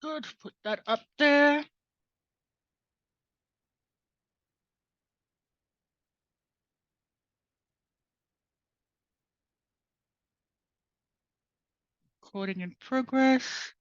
good. Put that up there. Recording in progress.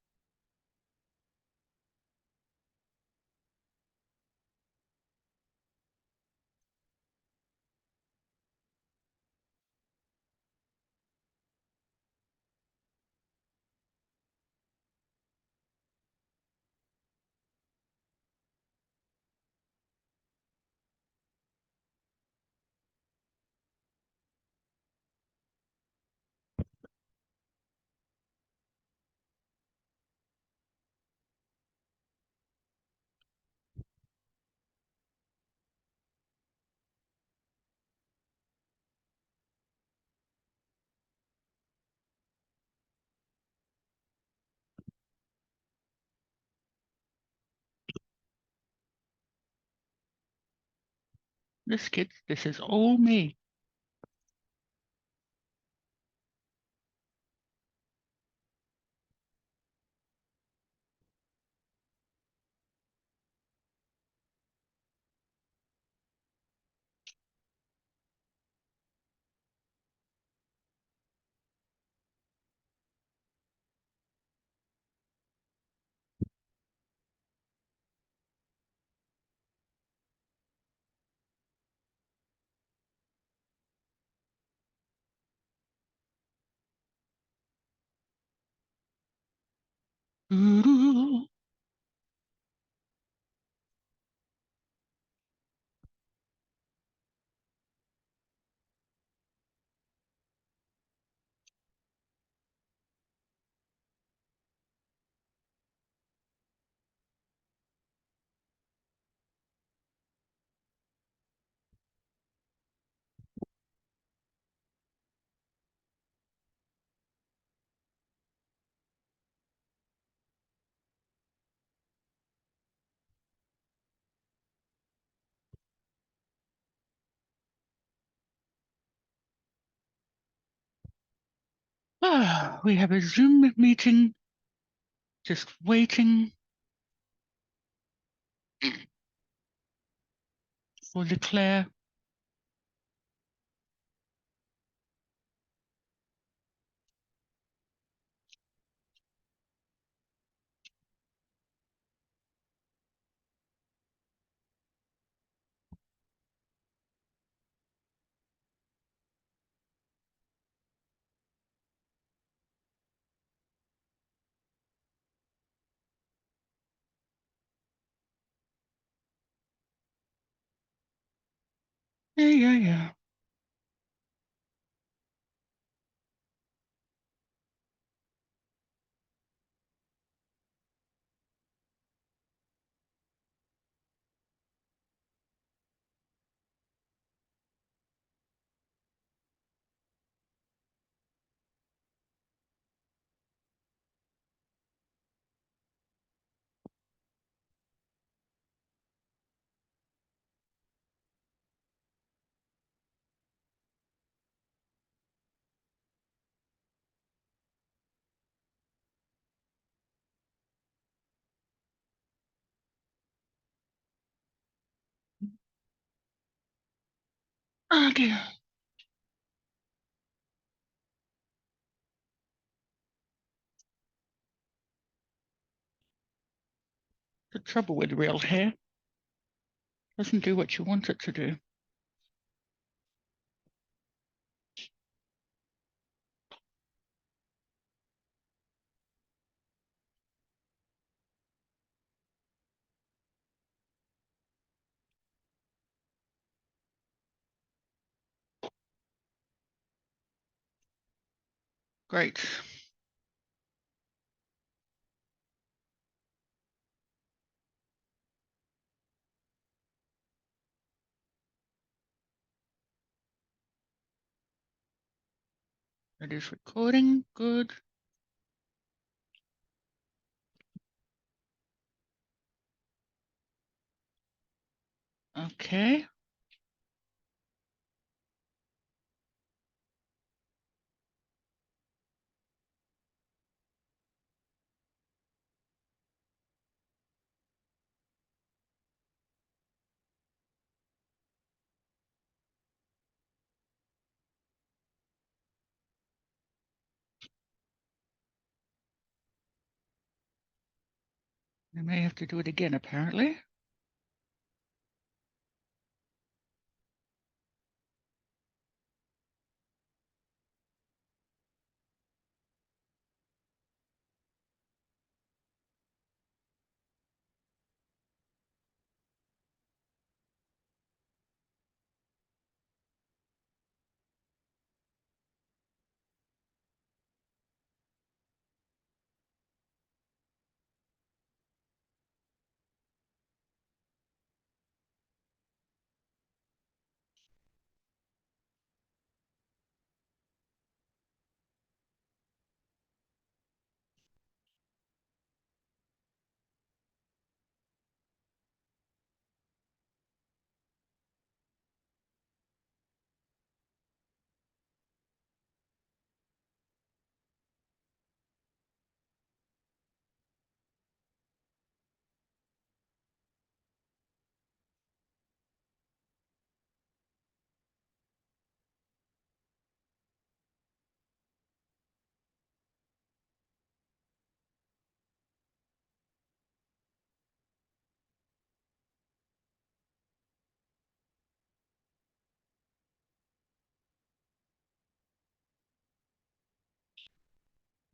This is all me. Ooh. We have a Zoom meeting, just waiting for the Clare. Yeah. Oh dear. The trouble with real hair doesn't do what you want it to do. Great. It is recording. Good. Okay. I may have to do it again, apparently.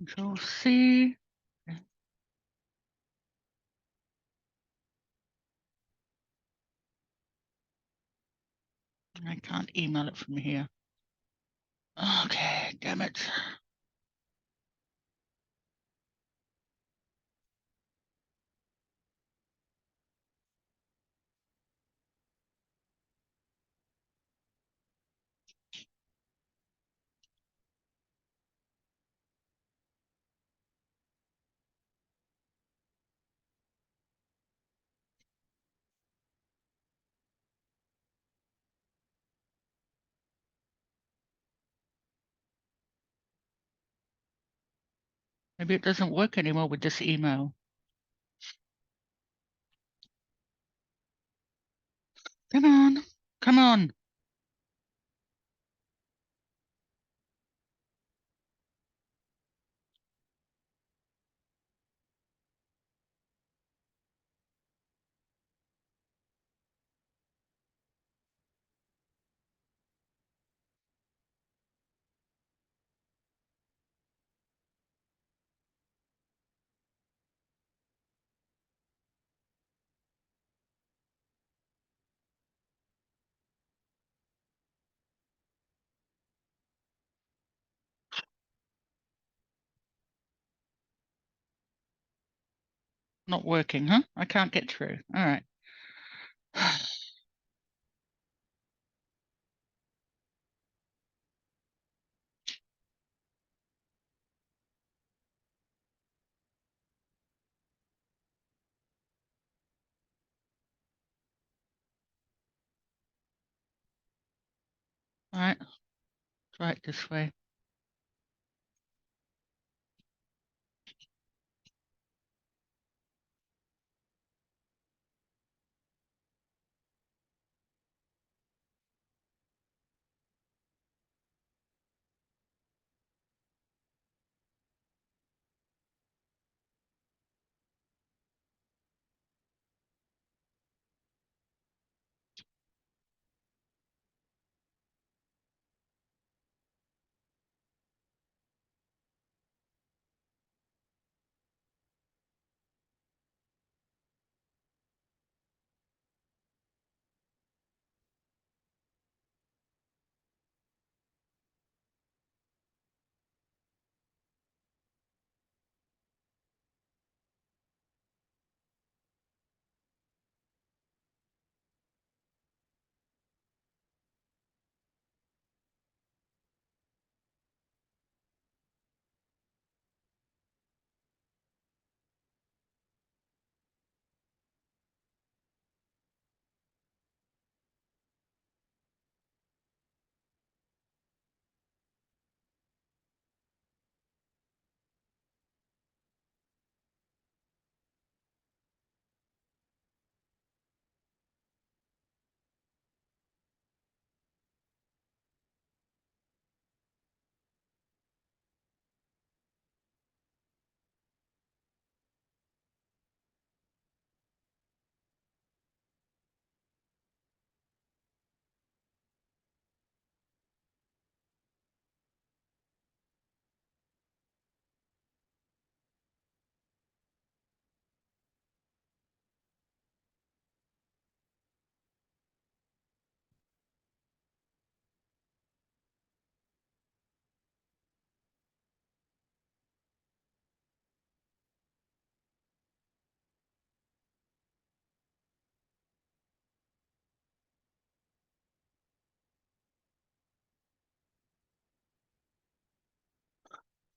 Control C. I can't email it from here. Okay, damn it. Maybe it doesn't work anymore with this email. Come on. Come on. Not working, huh? I can't get through. All right. All right. Try it this way.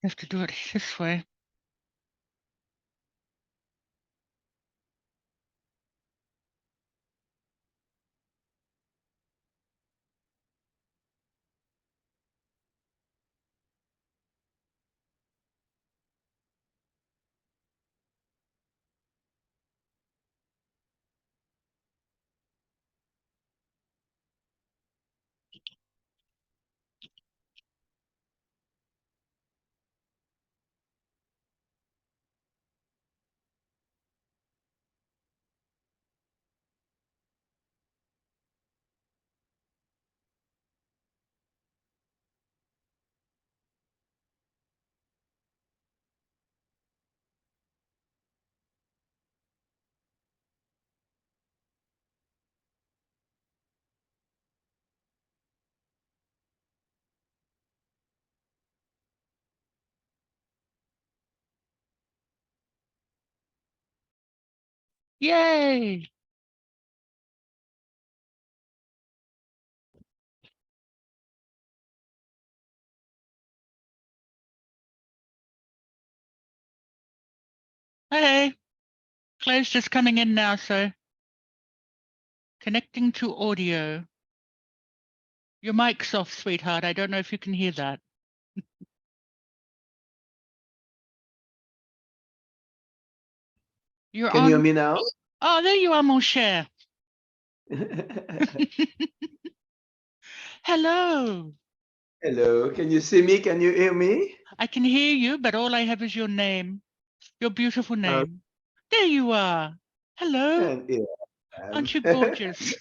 have to do it this way. Yay! Hey, Claire's just coming in now, so connecting to audio. Your mic's off, sweetheart. I don't know if you can hear that. You're Can on. you hear me now? Oh, there you are, mon cher. Hello. Hello, can you see me? Can you hear me? I can hear you, but all I have is your name, your beautiful name. There you are. Hello. And here I am. Aren't you gorgeous?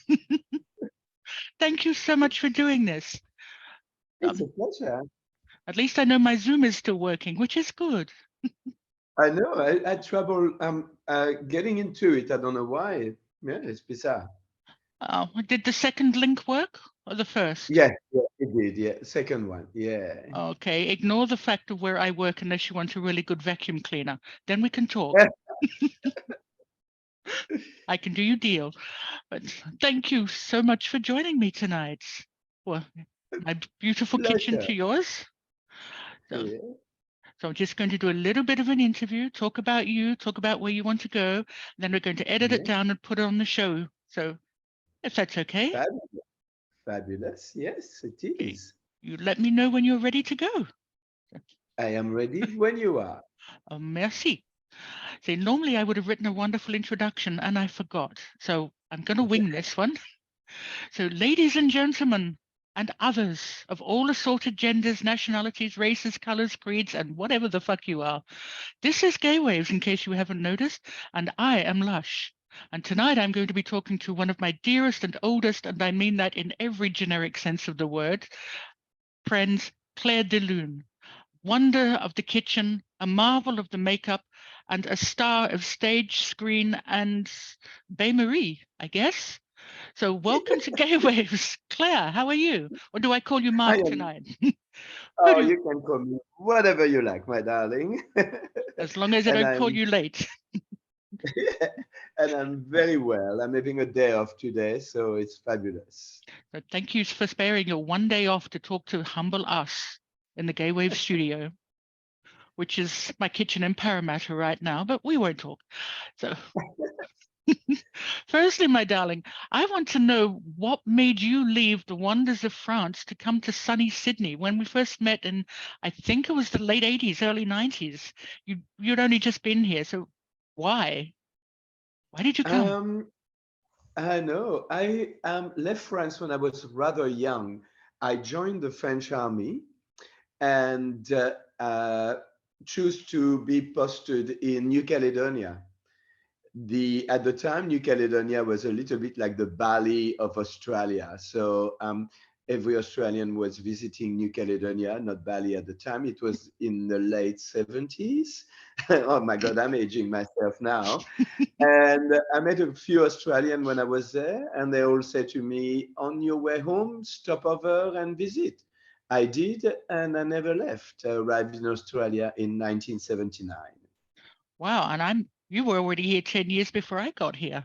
Thank you so much for doing this. It's a pleasure. At least I know my Zoom is still working, which is good. I know, I had trouble getting into it. I don't know why. Yeah, it's bizarre. Did the second link work or the first? Yeah, it did. Yeah, second one. Yeah. Okay, ignore the fact of where I work unless you want a really good vacuum cleaner. Then we can talk. I can do you deal. But thank you so much for joining me tonight. Well, my beautiful kitchen Pleasure. to yours. So, Yeah. so I'm just going to do a little bit of an interview, talk about you, talk about where you want to go. Then we're going to edit it Yeah. down and put it on the show. So if that's okay, Fabulous. Fabulous. Yes, it is. you let me know when you're ready to go. I am ready when you are. Merci. See, normally I would have written a wonderful introduction and I forgot. So I'm going to wing this one. So, ladies and gentlemen, and others of all assorted genders, nationalities, races, colors, creeds, and whatever the fuck you are, this is Gaywaves, in case you haven't noticed, and I am Lush. And tonight I'm going to be talking to one of my dearest and oldest, and I mean that in every generic sense of the word, friends, Claire De Lune, wonder of the kitchen, a marvel of the makeup, and a star of stage, screen, and Bain Marie, I guess. So welcome to Gaywaves. Claire, how are you? Or do I call you I Mark am. tonight? Who Oh, do, you can call me whatever you like, my darling. as long as I And don't call I'm you late. and I'm very well. I'm having a day off today, so it's fabulous. So thank you for sparing your one day off to talk to humble us in the Gaywave studio, which is my kitchen in Parramatta right now, but we won't talk. So firstly, my darling, I want to know what made you leave the wonders of France to come to sunny Sydney. When we first met in, I think it was the late 80s, early 90s, you'd only just been here. So why? Why did you come? Um, I know. I left France when I was rather young. I joined the French army and chose to be posted in New Caledonia. At the time, New Caledonia was a little bit like the Bali of Australia. So every Australian was visiting New Caledonia, not Bali at the time. It was in the late 70s. Oh my God, I'm aging myself now. And I met a few Australian when I was there, and they all said to me, "On your way home, stop over and visit." I did, and I never left. I arrived in Australia in 1979. Wow, and you were already here 10 years before I got here.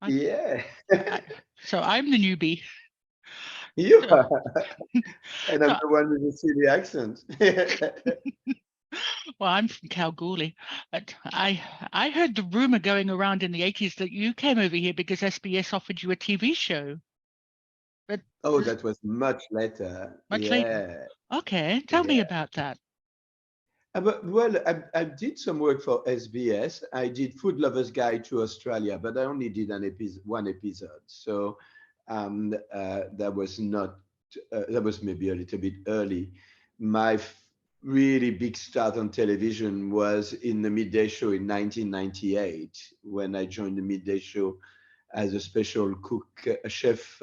I, Yeah, I so I'm the newbie. you So, are. And I'm so the one with the silly accent. Well, I'm from Kalgoorlie, but I heard the rumor going around in the 80s that you came over here because SBS offered you a TV show. But Oh, this is that was much later. much later. Yeah, Okay, tell me yeah. about that. But, well, I did some work for SBS. I did Food Lover's Guide to Australia, but I only did one episode. So that was not, that was maybe a little bit early. My really big start on television was in the midday show in 1998 when I joined the midday show as a special cook, a chef.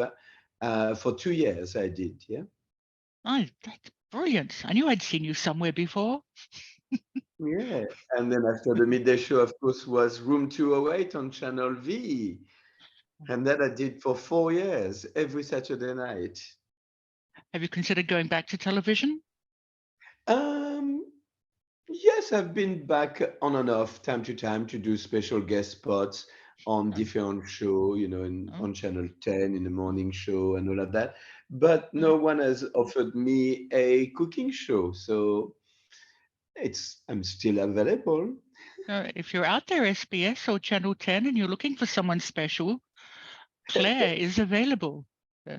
For 2 years, I did, yeah. Oh, that's brilliant. I knew I'd seen you somewhere before. Yeah. And then after the midday show, of course, was Room 208 on Channel V. And that I did for 4 years, every Saturday night. Have you considered going back to television? Um, yes, I've been back on and off time to time to do special guest spots on Oh, different show, oh, on Channel 10 in the morning show and all of that. But oh. no one has offered me a cooking show, so I'm still available. If you're out there, SBS or Channel 10, and you're looking for someone special, Claire is available. Uh,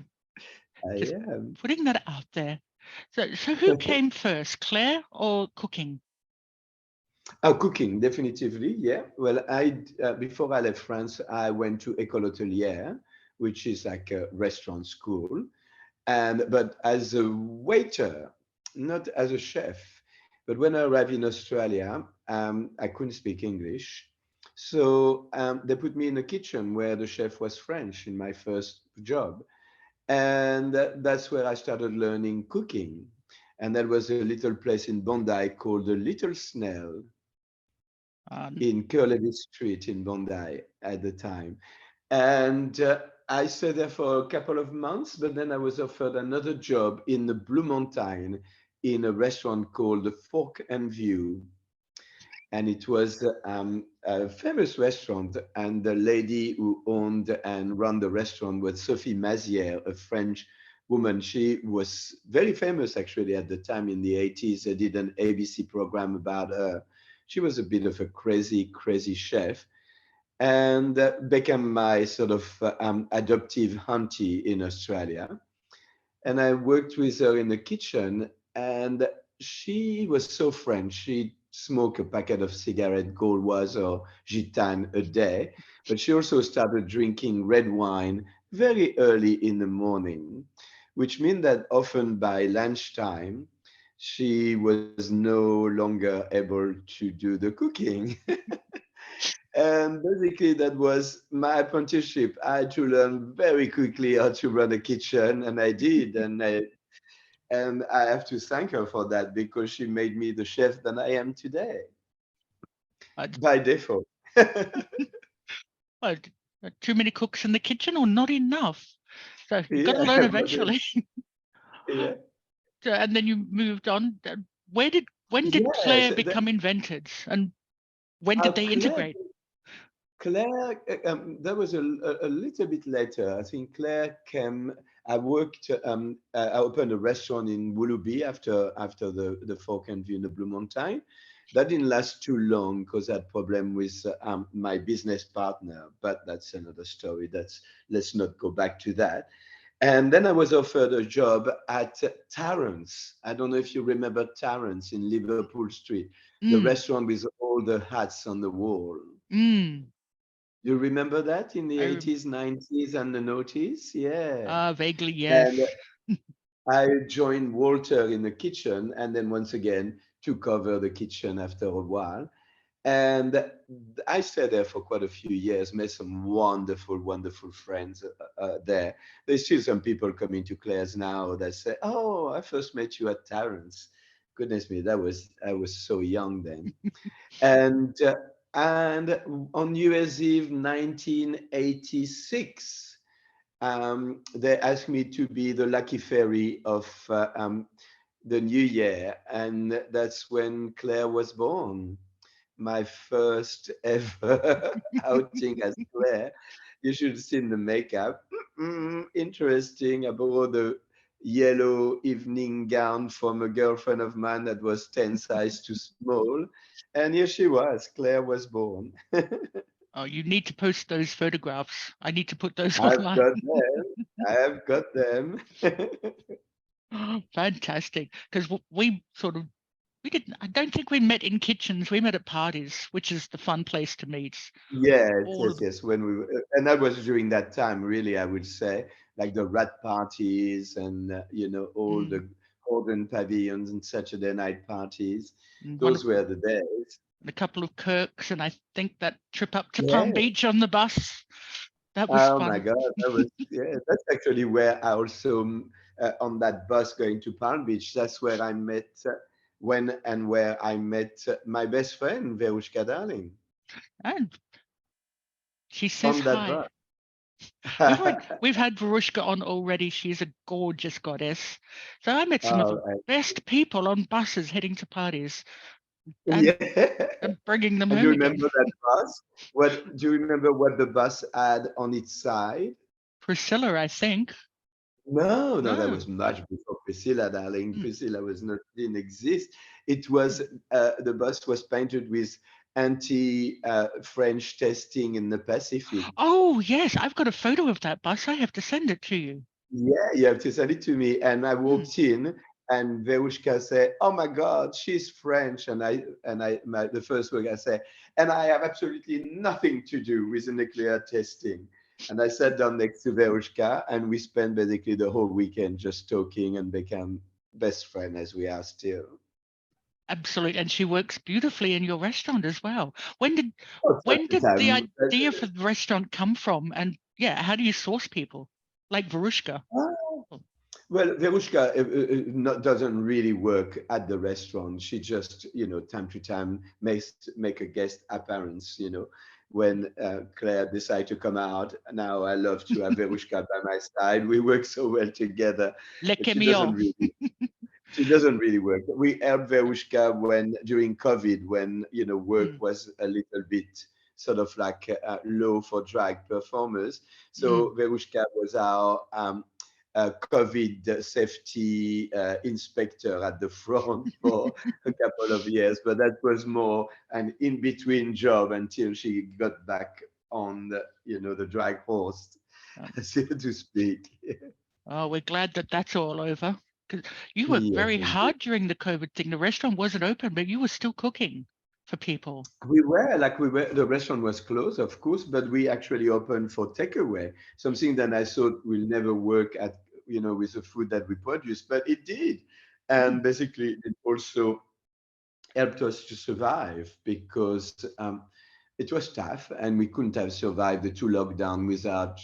I just am. putting that out there. So who came first, Claire or cooking? Oh, cooking, definitively, yeah. Well, before I left France, I went to École Hôtelière, which is like a restaurant school, and but as a waiter, not as a chef. But when I arrived in Australia, I couldn't speak English, so they put me in a kitchen where the chef was French in my first job, and that's where I started learning cooking. And that was a little place in Bondi called the Little Snail Um, in Curlevy Street in Bondi at the time. And I stayed there for a couple of months, but then I was offered another job in the Blue Mountain in a restaurant called the Fork and View. And it was a famous restaurant. And the lady who owned and ran the restaurant was Sophie Mazière, a French woman. She was very famous actually at the time in the 80s. They did an ABC program about her. She was a bit of a crazy, crazy chef and became my sort of adoptive auntie in Australia. And I worked with her in the kitchen, and she was so French. She smoked a packet of cigarette, Gauloise or Gitane a day, but she also started drinking red wine very early in the morning, which meant that often by lunchtime, she was no longer able to do the cooking. And basically, that was my apprenticeship. I had to learn very quickly how to run a kitchen, and I did. And I have to thank her for that because she made me the chef that I am today uh, by default. uh, too many cooks in the kitchen or not enough? So you've got to Yeah, learn but eventually. yeah, And then you moved on. When did yes. Claire become invented, and when did How they Claire integrate? Claire, that was a little bit later. I think Claire came. I worked. I opened a restaurant in Willoughby after the Fork and View in the Blue Mountain. That didn't last too long because I had problem with my business partner. But that's another story. Let's not go back to that. And then I was offered a job at Tarrant's. I don't know if you remember Tarrant's in Liverpool Street, the Mm, restaurant with all the hats on the wall. mm, You remember that in the I 80s, 90s, and the noughties? Yeah. vaguely, yes. And I joined Walter in the kitchen and then once again took over the kitchen after a while. And I stayed there for quite a few years, made some wonderful, wonderful friends there. There's still some people coming to Claire's now that say, "Oh, I first met you at Tarrant's." Goodness me, I was so young then. And and on New Year's Eve 1986, they asked me to be the lucky fairy of the new year, and that's when Claire was born. My first ever outing as Claire. You should have seen the makeup. Interesting. I borrowed yellow evening gown from a girlfriend of mine that was 10 size too small. And here she was, Claire was born. Oh, you need to post those photographs. I need to put those I've online. got them. I've got them. Fantastic. Because we sort of we didn't. I don't think we met in kitchens. We met at parties, which is the fun place to meet. Yes, All of yes, the yes. When we were, and that was during that time, really, I would say, like the rat parties and all mm, the golden pavilions and Saturday night parties. one of Those were the days. a couple of Kirks, and I think that trip up to Palm Yeah. Beach on the bus. That was Oh my fun. God, that was yeah. That's actually where I also on that bus going to Palm Beach. That's where I met when and where I met my best friend Verushka Darling And she says on that hi. bus. We've had Varushka on already. She's a gorgeous goddess. So I met some of the Oh, best people on buses heading to parties and, yeah. and bringing them And do home you again. remember that bus? What do you remember what the bus had on its side? Priscilla, I think. No, no, that No. was much before Priscilla, darling. Mm, Priscilla was not didn't exist. It was mm. the bus was painted with anti-French testing in the Pacific. Oh, yes. I've got a photo of that bus. I have to send it to you. Yeah, you have to send it to me. And I Mm. walked in, and Verushka said, "Oh my God, she's French." And the first word I said, "And I have absolutely nothing to do with the nuclear testing." And I sat down next to Verushka, and we spent basically the whole weekend just talking and became best friends as we are still. Absolutely. And she works beautifully in your restaurant as well. When did Oh, when such a did the time. idea for the restaurant come from? And yeah, how do you source people? Like Varushka. Oh, Well, Verushka doesn't really work at the restaurant. She just, time to time make a guest appearance. When Claire decided to come out. Now I love to have Verushka by my side. We work so well together, Le but she doesn't really work. We helped Verushka when during COVID, when work Mm, was a little bit sort of like low for drag performers. mm. So Verushka was our COVID safety inspector at the front for a couple of years, but that was more an in-between job until she got back on the drag horse, Um, so to speak. oh, we're glad that that's all over. Because you worked Yes, very indeed. hard during the COVID thing. The restaurant wasn't open, but you were still cooking for people. We were the restaurant was closed, of course, but we actually opened for takeaway, something that I thought will never work at with the food that we produce, but it did. Mm, And basically it also helped us to survive because it was tough and we couldn't have survived the two lockdown without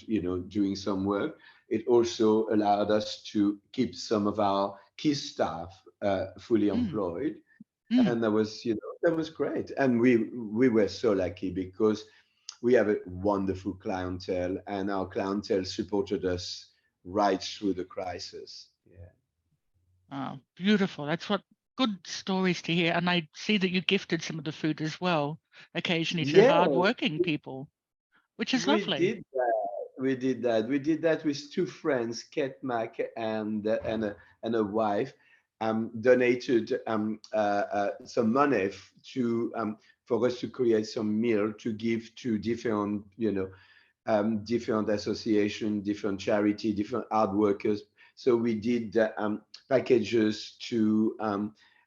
doing some work. It also allowed us to keep some of our key staff fully mm, employed, mm. and that was great. And we were so lucky because we have a wonderful clientele, and our clientele supported us right through the crisis. Yeah. Oh, beautiful. That's what good stories to hear. And I see that you gifted some of the food as well, occasionally to Yeah, hardworking people, which is we lovely. did that. We did that. We did that with two friends, Kate Mack and a wife, donated some money to for us to create some meal to give to different different association, different charity, different art workers. So we did packages to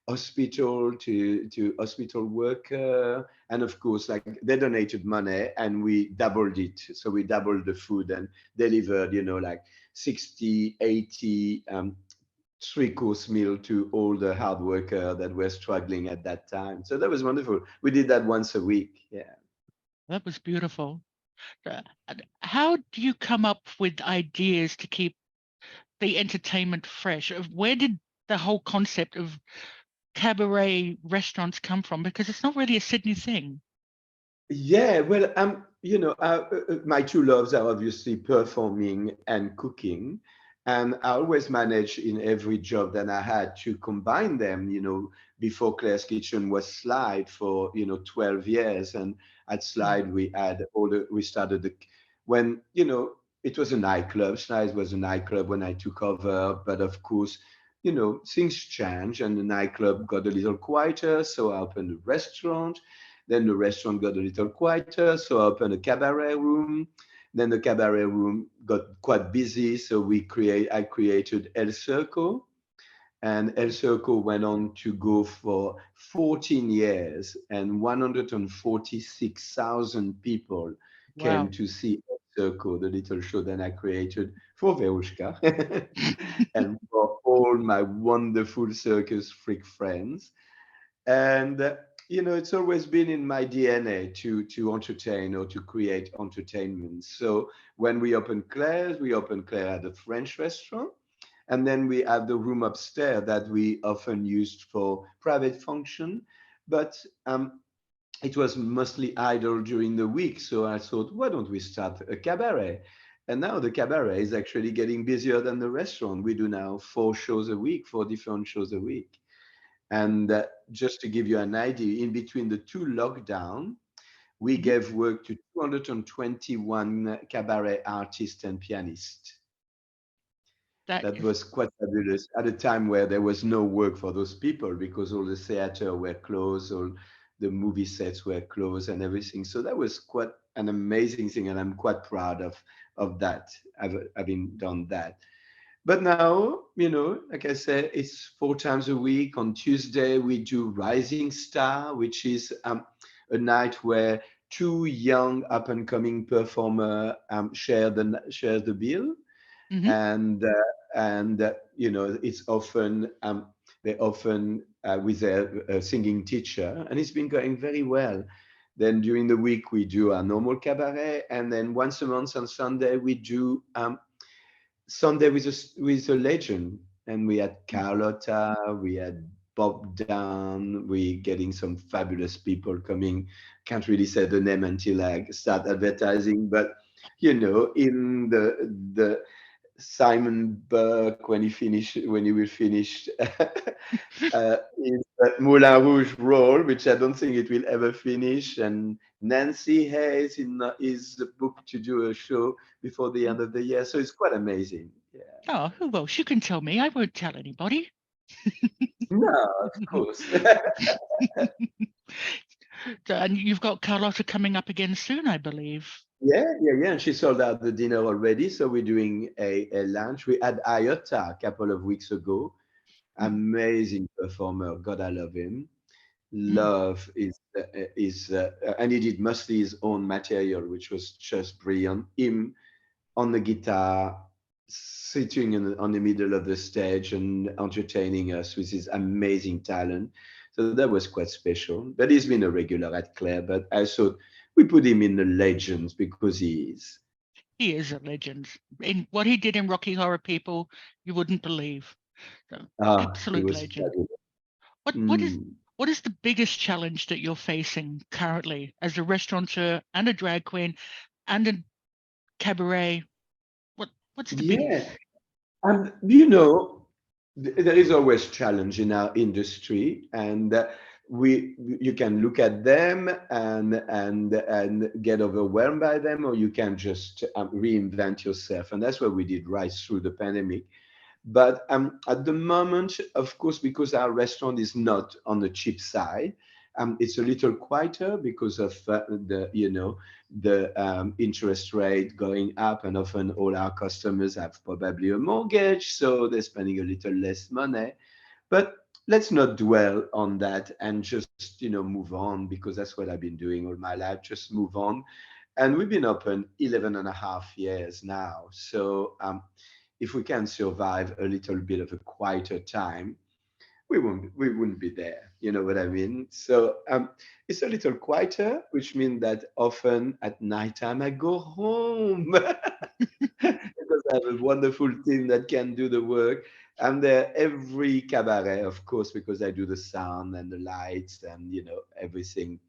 hospital, to hospital worker, and of course, like they donated money, and we doubled it. So we doubled the food and delivered, like 60, 80 three-course meal to all the hard worker that were struggling at that time. So that was wonderful. We did that once a week. Yeah. That was beautiful. And how do you come up with ideas to keep the entertainment fresh? Where did the whole concept of cabaret restaurants come from? Because it's not really a Sydney thing. Yeah, well, my two loves are obviously performing and cooking, and I always managed in every job that I had to combine them. Before Claire's Kitchen was Slide for 12 years, and at Mm, Slide we had we started when it was a nightclub. Schneider's was a nightclub when I took over, but of course, things change, and the nightclub got a little quieter, so I opened a restaurant. Then the restaurant got a little quieter, so I opened a cabaret room. Then the cabaret room got quite busy, so I created El Circo, and El Circo went on to go for 14 years, and 146,000 people came Wow. to see El Circo, the little show that I created for Verushka and for all my wonderful circus freak friends. And it's always been in my DNA to entertain or to create entertainment. So when we opened Claire at a French restaurant, and then we have the room upstairs that we often used for private function. But it was mostly idle during the week. So I thought, why don't we start a cabaret? And now the cabaret is actually getting busier than the restaurant. We do now 4 shows a week, 4 different shows a week. And just to give you an idea, in between the two lockdown, we Mhm. gave work to 221 cabaret artists and pianists. That That is, was quite fabulous at a time where there was no work for those people because all the theater were closed, all the movie sets were closed and everything. So that was quite an amazing thing, and I'm quite proud of that, having done that. But now, like I said, it's 4 times a week. On Tuesday, we do Rising Star, which is a night where two young up and coming performer share the bill. mhm. And it's often they often with their singing teacher, and it's been going very well. Then during the week we do our normal cabaret, and then once a month on Sunday we do Sunday with a legend, and we had Carlotta, we had Bob Down, we getting some fabulous people coming. Can't really say the name until I start advertising, but in the Simon Burke when he will finish his Moulin Rouge role, which I don't think it will ever finish, and Nancy Hayes is booked to do a show before the end of the year, so it's quite amazing. Yeah. Oh, who else? You can tell me. I won't tell anybody. No, of course. And you've got Carlotta coming up again soon, I believe. Yeah. And she sold out the dinner already, so we're doing a lunch. We had Iota a couple of weeks ago. Mm, Amazing performer. God, I love him. mm. Love and he did mostly his own material, which was just brilliant. Him on the guitar, sitting on the middle of the stage and entertaining us with his amazing talent. So that was quite special. But he's been a regular at Claire, but I thought we put him in the legends because he is. He is a legend. In what he did in Rocky Horror People, you wouldn't believe. So, He absolute was legend. fabulous. What what is Mm. what is the biggest challenge that you're facing currently as a restaurateur and a drag queen and a cabaret? What's the biggest? Yeah. There is always challenge in our industry, and you can look at them and get overwhelmed by them, or you can just reinvent yourself, and that's what we did right through the pandemic. But at the moment, of course, because our restaurant is not on the cheap side, it's a little quieter because of the interest rate going up, and often all our customers have probably a mortgage, so they're spending a little less money. But let's not dwell on that and just move on, because that's what I've been doing all my life. Just move on, and we've been open 11 and a half years now. So if we can survive a little bit of a quieter time, we wouldn't be there. You know what I mean? So it's a little quieter, which means that often at nighttime I go home because I have a wonderful team that can do the work. I'm there every cabaret, of course, because I do the sound and the lights and everything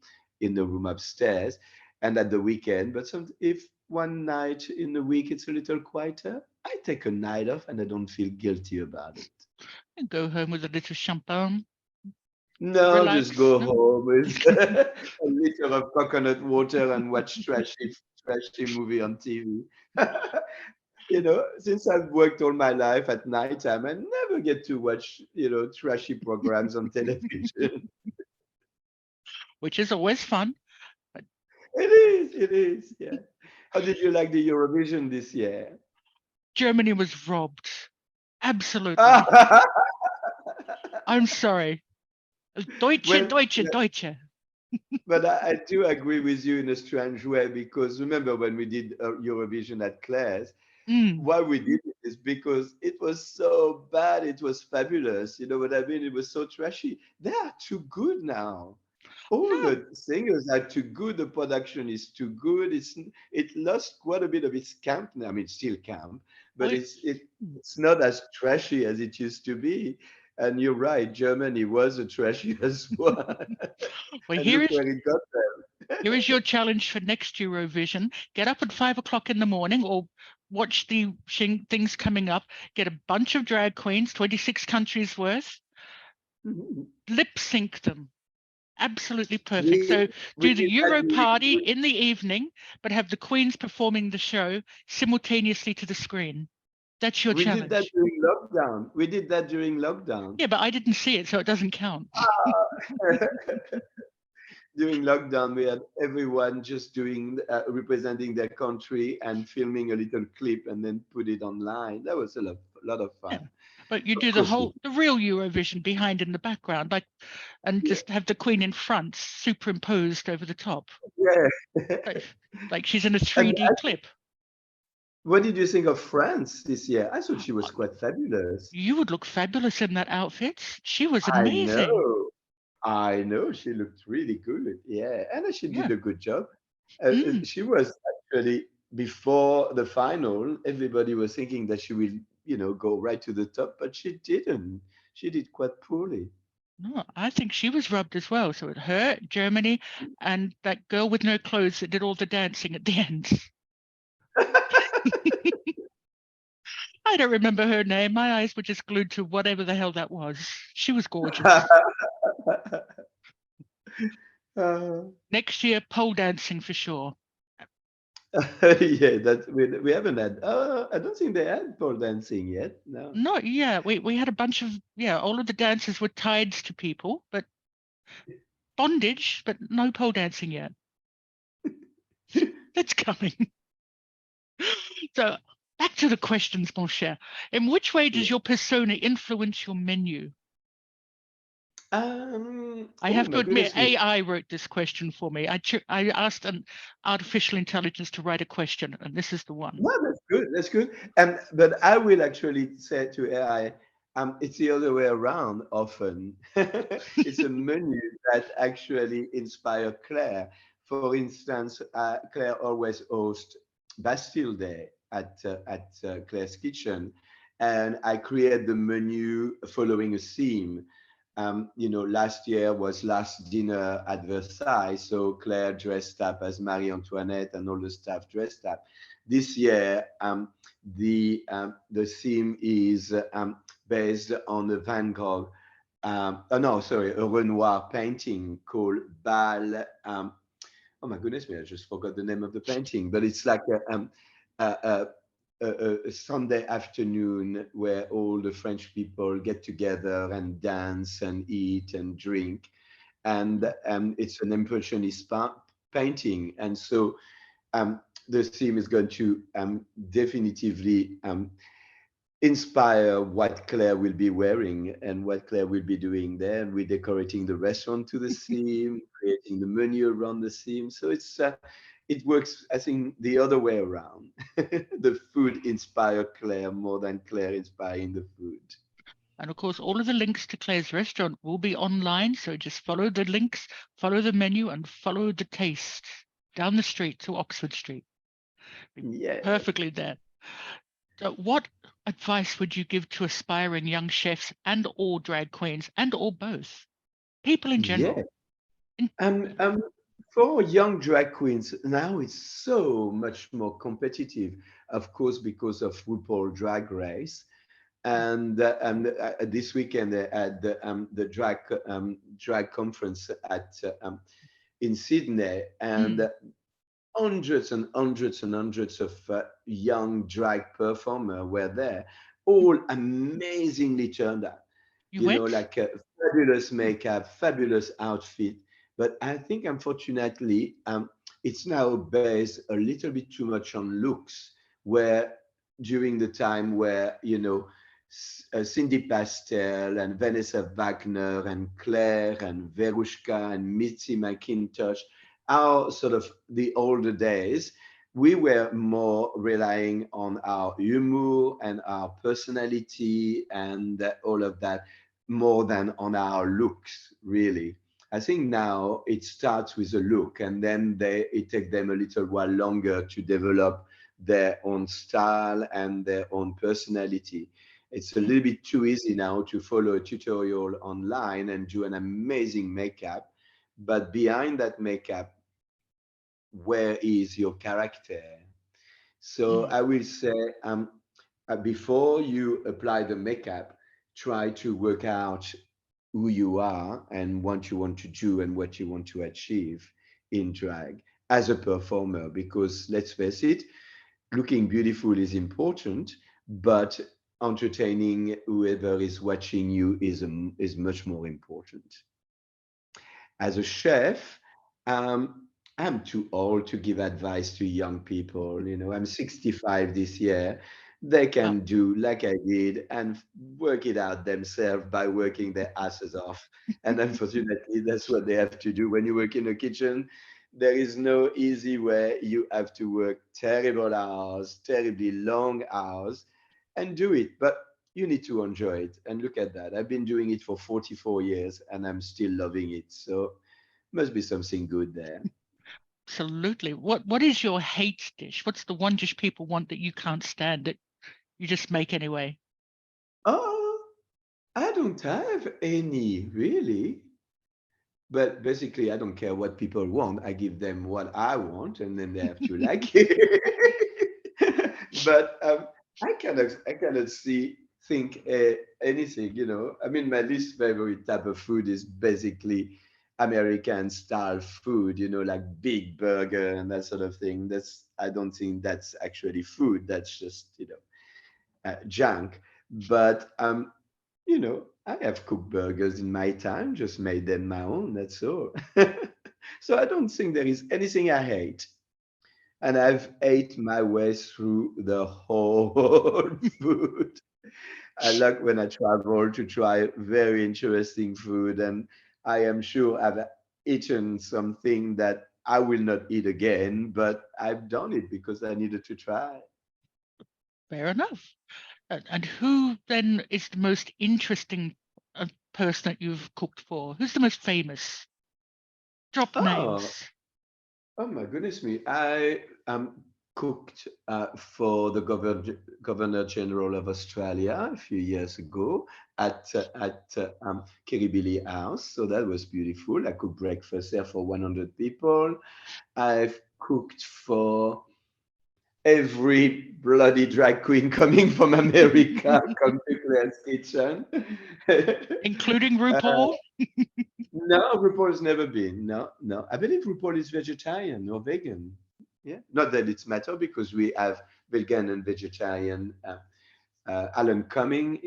in the room upstairs, and at the weekend. But if one night in the week it's a little quieter, I take a night off and I don't feel guilty about it. And go home with a little champagne, No, just relax. go No? home with a liter of coconut water and watch trashy trashy movie on TV. Since I've worked all my life at nighttime, I never get to watch, trashy programs on television. which is always fun. But It is, yeah. How did you like the Eurovision this year? Germany was robbed. Absolutely. I'm sorry. Deutsche, Well, Deutsche, yeah, Deutsche. but I do agree with you in a strange way because remember when we did Eurovision at Claire's, Mm. why we did it is because it was so bad. It was fabulous. You know what I mean? It was so trashy. They are too good now. All No, the singers are too good. The production is too good. It lost quite a bit of its camp now. I mean, it's still camp, but well, it's not as trashy as it used to be. And you're right, Germany was a trashy as well. well, And here look is where it got them. here is your challenge for next Eurovision. Get up at 5 o'clock in the morning or watch the things coming up. Get a bunch of drag queens, 26 countries worth, lip sync them. Absolutely perfect. we So we do the did that Euro during party in the evening, but have the queens performing the show simultaneously to the screen. That's your we did that challenge. during lockdown. We did that during lockdown. Yeah, but I didn't see it, so it doesn't count. During lockdown, we had everyone just doing representing their country and filming a little clip and then put it online. That was a lot of Yeah. fun. But you Of do course, we the real Eurovision behind in the background, like, and yeah, just have the Queen in front, superimposed over the top, yeah. like, like she's in a And 3D clip. what did you think of France this year? I thought she Uh, was quite fabulous. You would look fabulous in that outfit. She was I amazing. know, I know. She looked really good. Yeah, and she did Yeah. a good job. Mm. She was actually before the final. Everybody was thinking that she will, go right to the top, but she didn't. She did quite poorly. No, I think she was rubbed as well. So it her, Germany, and that girl with no clothes that did all the dancing at the end. I don't remember her name. My eyes were just glued to whatever the hell that was. She was gorgeous. Uh, Next year, pole dancing for sure. yeah, that we haven't had. I don't think they had pole dancing yet. No. Not yeah, we had a bunch of all of the dances were tied to people, but bondage, but no pole dancing yet. That's coming. So back to the questions, mon cher. In which way Yeah. does your persona influence your menu? I Oh have my to admit, goodness me. AI wrote this question for me. I asked an artificial intelligence to write a question, and this is the one. Well, that's good. That's good. And but I will actually say to AI, it's the other way around often. It's a menu that actually inspire Claire. For instance, Claire always hosts Bastille Day at Claire's Kitchen, and I create the menu following a theme. Last year was last dinner at Versailles, so Claire dressed up as Marie Antoinette and all the staff dressed up. This year, the theme is based on a Van Gogh, oh no, sorry, a Renoir painting called Bal. Oh my goodness me, I just forgot the name of the painting, but it's like a, a, a Sunday afternoon where all the French people get together and dance and eat and drink, and it's an impressionist painting, and so the theme is going to definitively inspire what Claire will be wearing and what Claire will be doing there. And we're decorating the restaurant to the theme, creating the menu around the theme. So it works, I think, the other way around. The food inspire Claire more than Claire inspiring the food. And of course, all of the links to Claire's restaurant will be online. So just follow the links, follow the menu, and follow the taste down the street to Oxford Street. Be Yeah, perfectly there. So what advice would you give to aspiring young chefs and or drag queens and or both? People in yeah. general. In, And for young drag queens, now it's so much more competitive, of course, because of RuPaul Drag Race. And this weekend they had the drag conference at in Sydney, and mm, hundreds and hundreds and hundreds of young drag performers were there, all amazingly turned out. You You know, went? like a fabulous makeup, fabulous outfit. But I think, unfortunately, it's now based a little bit too much on looks, where during the time where, Cindy Pastel and Vanessa Wagner and Claire and Verushka and Mitzi McIntosh, our sort of the older days, we were more relying on our humor and our personality and all of that more than on our looks, really. I think now it starts with a look, and then it takes them a little while longer to develop their own style and their own personality. It's a Mm, little bit too easy now to follow a tutorial online and do an amazing makeup, but behind that makeup, where is your character? So mm. I will say, before you apply the makeup, try to work out who you are and what you want to do and what you want to achieve in drag as a performer. Because let's face it, looking beautiful is important, but entertaining whoever is watching you is much more important. As a chef, I'm too old to give advice to young people. I'm 65 this year. They Oh, can do like I did and work it out themselves by working their asses off. And unfortunately, that's what they have to do when you work in a kitchen. There is no easy way. You have to work terrible hours, terribly long hours, and do it. But you need to enjoy it. And look at that. I've been doing it for 44 years and I'm still loving it. So must be something good there. absolutely. What is your hate dish? What's the one dish people want that you can't stand that you just make anyway? Oh, I don't have any really. But basically, I don't care what people want. I give them what I want, and then they have to like it. But I cannot think anything. I mean, my least favorite type of food is basically American style food. Like big burger and that sort of thing. I don't think that's actually food. That's just junk. But I have cooked burgers in my time, just made them my own, that's all. So I don't think there is anything I hate. And I've ate my way through the whole food. I like when I travel to try very interesting food, and I am sure I've eaten something that I will not eat again, but I've done it because I needed to try. Fair enough. And who then is the most interesting person that you've cooked for? Who's the most famous? Drop Oh, names. Oh my goodness me. I cooked for the Governor General of Australia a few years ago at Kirribilli House. So that was beautiful. I cooked breakfast there for 100 people. I've cooked for every bloody drag queen coming from America, come to Claire's kitchen. Including Uh, RuPaul? no, RuPaul's never been. No, no. I believe RuPaul is vegetarian or vegan. Yeah. Not that it's matter because we have vegan and vegetarian. Alan Cumming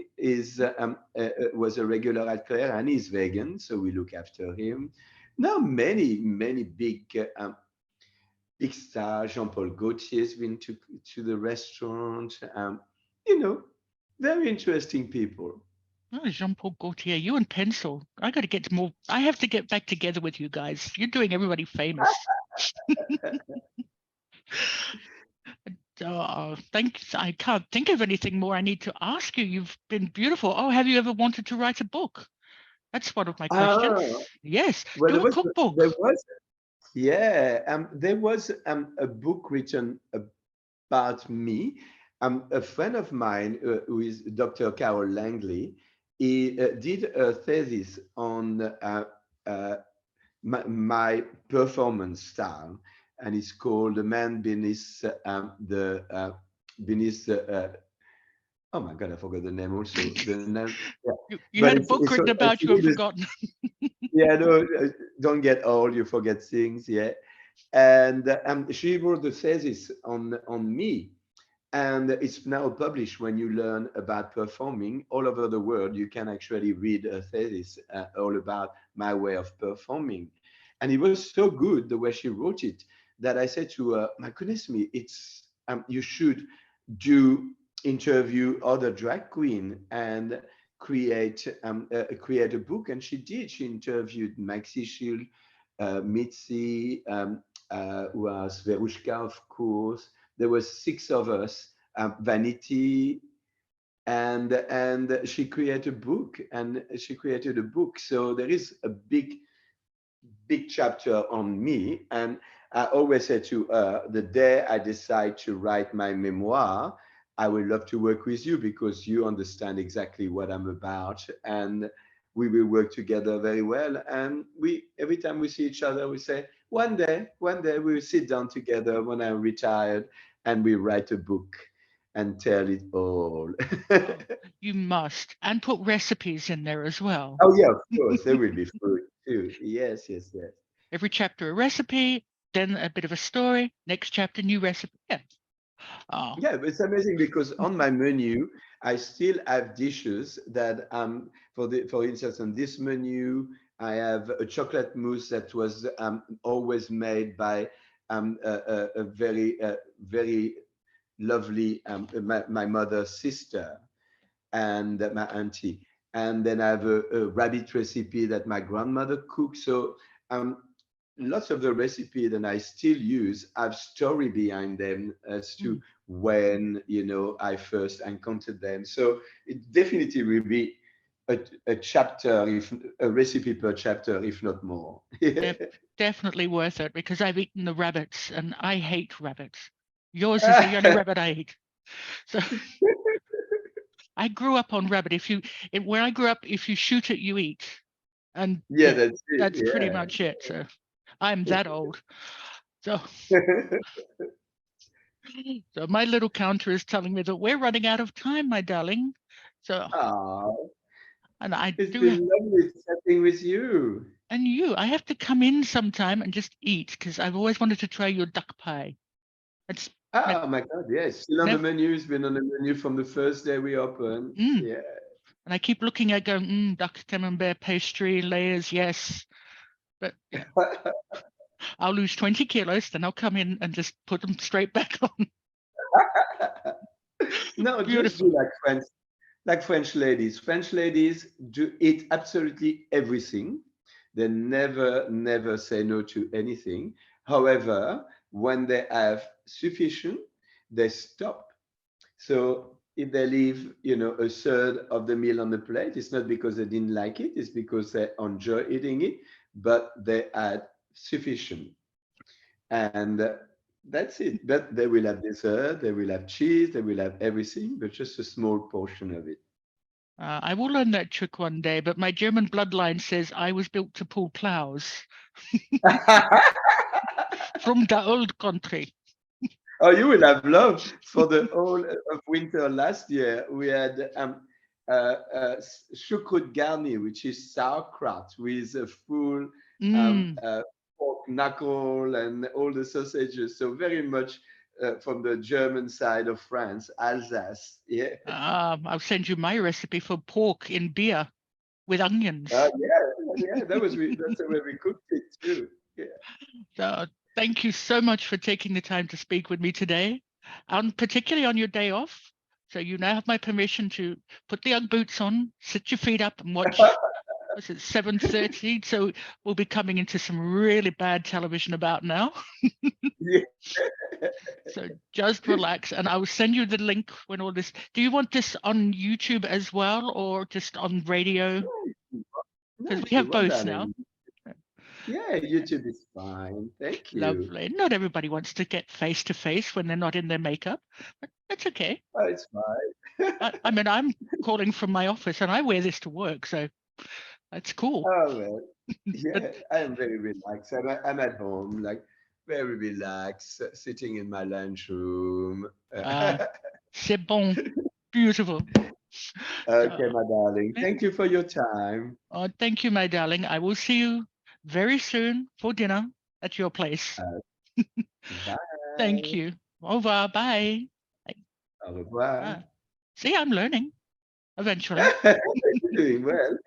was a regular at Claire and he's vegan, so we look after him. Now many big stars. Jean-Paul Gaultier has been to the restaurant. You know, very interesting people. Oh, Jean-Paul Gaultier, you and Pencil. I got to get more. I have to get back together with you guys. You're doing everybody famous. Thanks. I can't think of anything more I need to ask you. You've been beautiful. Oh, have you ever wanted to write a book? That's one of my questions. Ah, Yes, well, do a cookbook. there was a book written about me. A friend of mine, who is Dr. Carol Langley, he did a thesis on my performance style, and it's called "The Man Beneath the." Oh my God, I forgot the name. Also, the name. Yeah, You but had a book written it's about you and really forgotten. yeah, no, don't get old, you forget things. Yeah. And she wrote a thesis on me, and it's now published. When you learn about performing all over the world, you can actually read a thesis all about my way of performing. And it was so good the way she wrote it that I said to her, my goodness me, it's you should do interview other drag queen and create a book. And she did. She interviewed Maxi Shield, Mitzi, was Verushka, of course. There was six of us, Vanity, and she created a book, and she created a book. So there is a big chapter on me, and I always say to her, the day I decide to write my memoir, I would love to work with you because you understand exactly what I'm about, and we will work together very well. And we every time we see each other, we say, one day we will sit down together when I'm retired, and we write a book and tell it all. Oh, you must. And put recipes in there as well. Oh yeah, of course, there will be food too. Yes, yes, yes. Every chapter a recipe, then a bit of a story, next chapter new recipe. Yeah. Oh. Yeah, but it's amazing because on my menu, I still have dishes that for instance, on this menu, I have a chocolate mousse that was always made by a very lovely my mother's sister and my auntie. And then I have a rabbit recipe that my grandmother cooked. So um, lots of the recipe that I still use have story behind them as to Mm. when I first encountered them. So it definitely will be a chapter, if a recipe per chapter, if not more. Def- Definitely worth it because I've eaten the rabbits and I hate rabbits. Yours is the only rabbit I eat. So I grew up on rabbit. Where I grew up, if you shoot it, you eat, and Yeah, that's it. that's pretty much it. So I'm that old. So Yeah. so my little counter is telling me that we're running out of time, my darling. So Oh, and I it's do. been lovely chatting with you. And I have to come in sometime and just eat because I've always wanted to try your duck pie. It's ne- Oh my God, yes. Still on the never. menu. It's been on the menu from the first day we opened. Mm. Yeah. And I keep looking at going, duck camembert pastry layers, yes. But yeah, I'll lose 20 kilos, then I'll come in and just put them straight back on. No, just Beautiful. do like French ladies. French ladies do eat absolutely everything. They never say no to anything. However, when they have sufficient, they stop. So if they leave, a third of the meal on the plate, it's not because they didn't like it, it's because they enjoy eating it, but they had sufficient. And that's it. But they will have dessert, they will have cheese, they will have everything, but just a small portion of it. I will learn that trick one day, but my German bloodline says I was built to pull plows from the old country. Oh, you will have loved for the whole of winter last year. We had choucroute garni, which is sauerkraut with a full Mm. pork knuckle and all the sausages. So very much from the German side of France, Alsace. Yeah, I'll send you my recipe for pork in beer with onions. yeah. That's the way we cooked it too. Yeah. So thank you so much for taking the time to speak with me today, and particularly on your day off. So you now have my permission to put the Ugg boots on, sit your feet up, and watch. What's it, 7:30? So we'll be coming into some really bad television about now. Yeah. So just relax, and I will send you the link when all this. Do you want this on YouTube as well, or just on radio? Because Nice, we you have want, both now. darling. Yeah, YouTube is fine. Thank you. Lovely. Not everybody wants to get face to face when they're not in their makeup, but that's okay. Oh, it's fine. I mean, I'm calling from my office and I wear this to work, so that's cool. Oh well, But yeah, I am very relaxed. I'm at home, like very relaxed, sitting in my lunch room. uh, c'est bon, beautiful. Okay, So, my darling. Thank you for your time. thank you, my darling. I will see you very soon for dinner. at your place. Bye. Thank you. Au revoir. Bye. Au revoir. See, I'm learning eventually. You're doing well.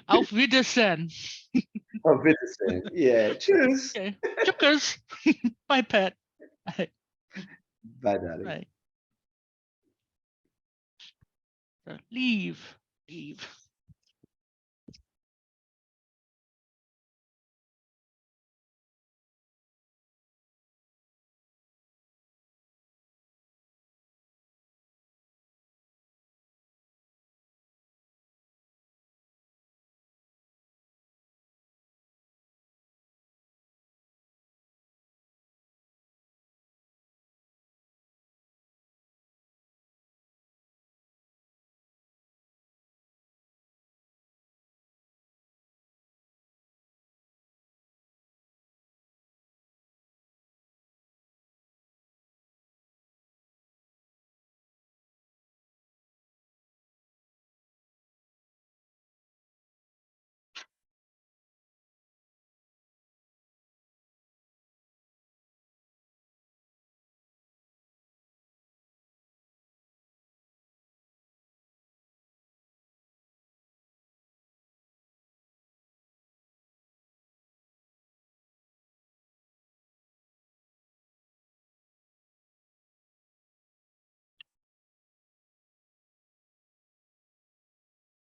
Auf Wiedersehen. Auf Wiedersehen. Yeah. Tschüss. Okay. Tschüss. Bye, pet. Bye, darling. Bye. So leave.